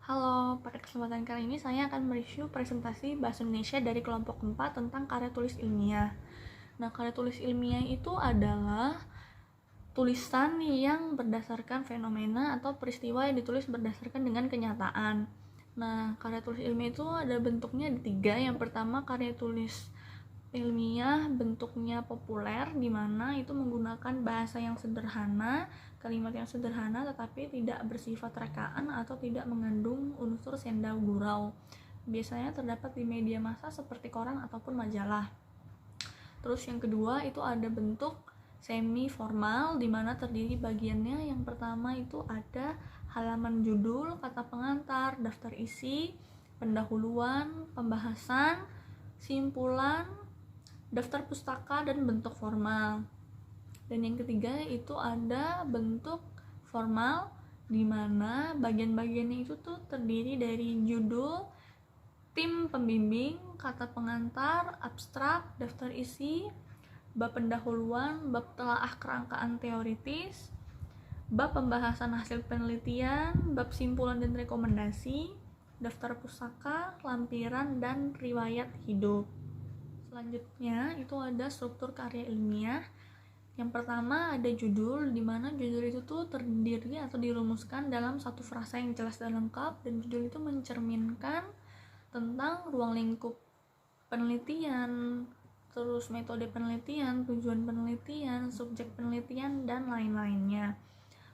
Halo, pada kesempatan kali ini saya akan mereview presentasi Bahasa Indonesia dari kelompok 4 tentang karya tulis ilmiah. Nah, karya tulis ilmiah itu adalah tulisan yang berdasarkan fenomena atau peristiwa yang ditulis berdasarkan dengan kenyataan. Nah, karya tulis ilmiah itu ada bentuknya ada 3. Yang pertama, karya tulis ilmiah bentuknya populer, di mana itu menggunakan bahasa yang sederhana, kalimat yang sederhana tetapi tidak bersifat rekaan atau tidak mengandung unsur senda gurau. Biasanya terdapat di media massa seperti koran ataupun majalah. Terus yang kedua itu ada bentuk semi formal, di mana terdiri bagiannya. Yang pertama itu ada halaman judul, kata pengantar, daftar isi, pendahuluan, pembahasan, simpulan, daftar pustaka, dan bentuk formal. Dan yang ketiga itu ada bentuk formal, di mana bagian-bagiannya itu tuh terdiri dari judul, tim pembimbing, kata pengantar, abstrak, daftar isi, bab pendahuluan, bab telaah kerangkaan teoritis, bab pembahasan hasil penelitian, bab simpulan dan rekomendasi, daftar pustaka, lampiran, dan riwayat hidup. Selanjutnya itu ada struktur karya ilmiah. Yang pertama ada judul, di mana judul itu tuh terdiri atau dirumuskan dalam satu frasa yang jelas dan lengkap, dan judul itu mencerminkan tentang ruang lingkup penelitian, terus metode penelitian, tujuan penelitian, subjek penelitian, dan lain-lainnya.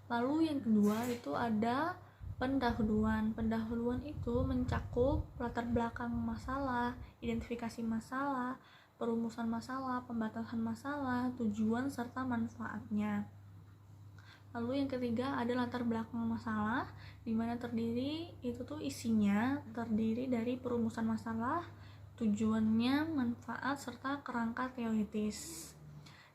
Lalu yang kedua itu ada pendahuluan. Pendahuluan itu mencakup latar belakang masalah, identifikasi masalah, perumusan masalah, pembatasan masalah, tujuan, serta manfaatnya. Lalu yang ketiga ada latar belakang masalah, di mana terdiri itu tuh isinya terdiri dari perumusan masalah, tujuannya, manfaat, serta kerangka teoritis.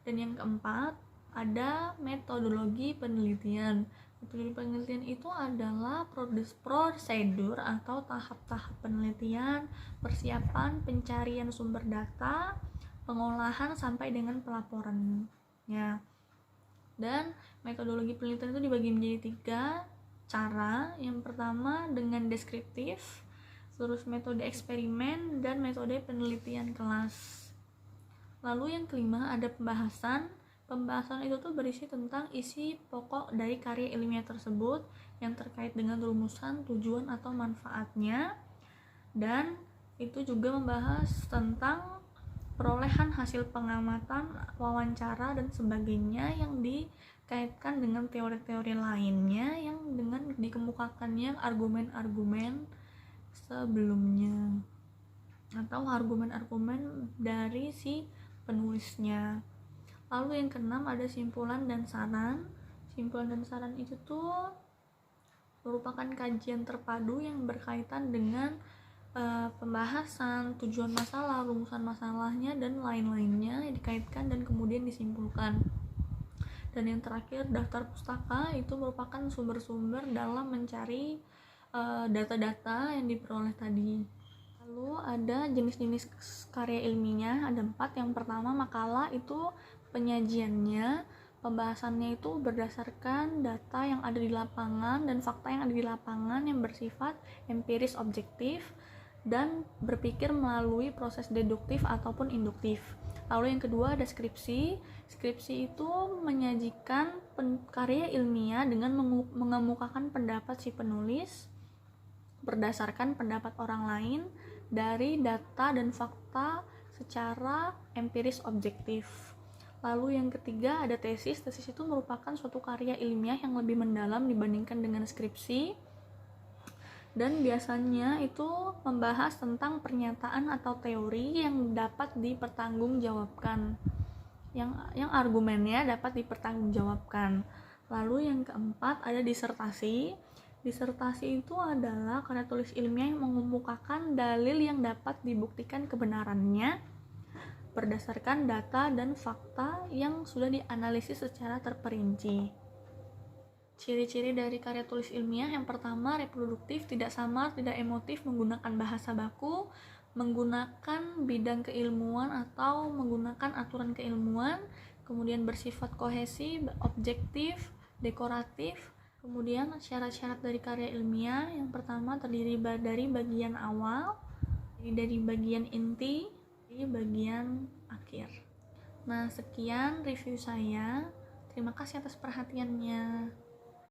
Dan yang keempat ada metodologi penelitian. Metodologi penelitian itu adalah prosedur atau tahap-tahap penelitian, persiapan, pencarian sumber data, pengolahan sampai dengan pelaporannya. Dan metodologi penelitian itu dibagi menjadi 3 cara. Yang pertama dengan deskriptif, terus metode eksperimen, dan metode penelitian kelas. Lalu yang kelima ada pembahasan. Pembahasan itu tuh berisi tentang isi pokok dari karya ilmiah tersebut yang terkait dengan rumusan, tujuan, atau manfaatnya. Dan itu juga membahas tentang perolehan hasil pengamatan, wawancara, dan sebagainya yang dikaitkan dengan teori-teori lainnya yang dengan dikemukakannya argumen-argumen sebelumnya atau argumen-argumen dari si penulisnya. Lalu yang keenam ada simpulan dan saran. Simpulan dan saran itu tuh merupakan kajian terpadu yang berkaitan dengan pembahasan, tujuan masalah, rumusan masalahnya, dan lain-lainnya yang dikaitkan dan kemudian disimpulkan. Dan yang terakhir daftar pustaka itu merupakan sumber-sumber dalam mencari data-data yang diperoleh tadi. Lalu ada jenis-jenis karya ilmiahnya, ada 4. Yang pertama makalah, itu penyajiannya, pembahasannya itu berdasarkan data yang ada di lapangan dan fakta yang ada di lapangan yang bersifat empiris objektif dan berpikir melalui proses deduktif ataupun induktif. Lalu yang kedua ada skripsi. Skripsi itu menyajikan karya ilmiah dengan mengemukakan pendapat si penulis berdasarkan pendapat orang lain dari data dan fakta secara empiris objektif. Lalu yang ketiga ada tesis. Tesis itu merupakan suatu karya ilmiah yang lebih mendalam dibandingkan dengan skripsi, dan biasanya itu membahas tentang pernyataan atau teori yang dapat dipertanggungjawabkan, yang argumennya dapat dipertanggungjawabkan. Lalu yang keempat ada disertasi. Disertasi itu adalah karya tulis ilmiah yang mengemukakan dalil yang dapat dibuktikan kebenarannya berdasarkan data dan fakta yang sudah dianalisis secara terperinci. Ciri-ciri dari karya tulis ilmiah yang pertama reproduktif, tidak samar, tidak emotif, menggunakan bahasa baku, menggunakan bidang keilmuan atau menggunakan aturan keilmuan, kemudian bersifat kohesi, objektif, dekoratif, Kemudian syarat-syarat dari karya ilmiah yang pertama terdiri dari bagian awal, dari bagian inti, dari bagian akhir. Nah, sekian review saya. Terima kasih atas perhatiannya.